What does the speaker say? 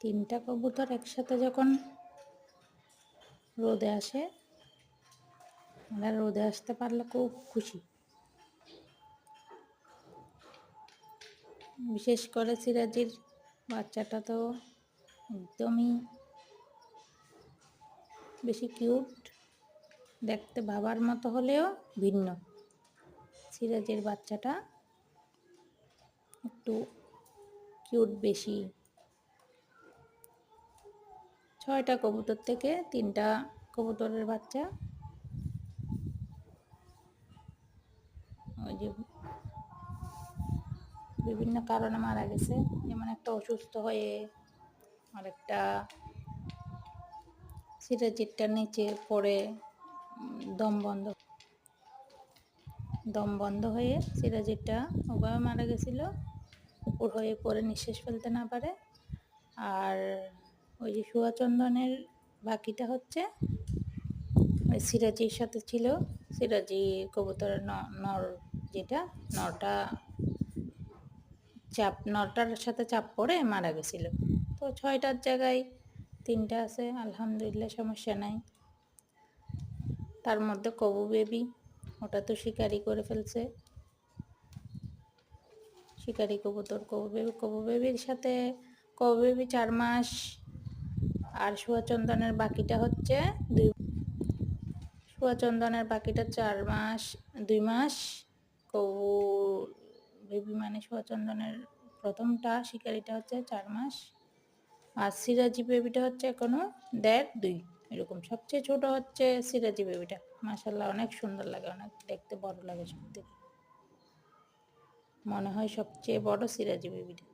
তিনটা কবুতর একসাথে যখন রোদে আসে, আমরা রোদে আসতে পারলে খুব খুশি। বিশেষ করে সিরাজির বাচ্চাটা তো একদমই বেশি কিউট, দেখতে বাবার মতো হলেও ভিন্ন। সিরাজের বাচ্চাটা একটু কিউট বেশি। 6টা কবুতর থেকে 3টা কবুতরের বাচ্চা ওই যে বিভিন্ন কারণে মারা গেছে, যেমন একটা অসুস্থ হয়ে, আরেকটা সিরাজিরটা নিচে পড়ে দম বন্ধ হয়ে সিরাজিরটা ওভাবে মারা গেছিল, উপর হয়ে পড়ে নিঃশ্বাস ফেলতে না পারে। আর ওই যে সুয়াচন্দনের বাকিটা হচ্ছে ওই সিরাজির সাথে ছিল। সিরাজি কবুতরের নর, যেটা নরটার সাথে চাপ পড়ে মারা গেছিল। তো 6টার জায়গায় 3টা আছে, আলহামদুলিল্লাহ, সমস্যা নাই। তার মধ্যে কবু বেবি, ওটা তো শিকারি করে ফেলছে, শিকারি কবুতর। কবু বেবির সাথে কবু বেবি 4 মাস, আর সুয়াচন্দনের বাকিটা হচ্ছে সুয়াচন্দনের বাকিটা 4 মাস 2 মাস। কবু বেবি মানে সুয়াচন্দনের প্রথমটা শিকারিটা হচ্ছে 4 মাস, আর সিরাজি বেবিটা হচ্ছে এখনো 1.5-2 এরকম। সবচেয়ে ছোট হচ্ছে সিরাজি বেবিটা। মাশাআল্লাহ, অনেক সুন্দর লাগে, অনেক দেখতে বড় লাগে। সত্যি মনে হয় সবচেয়ে বড় সিরাজি বেবিটা।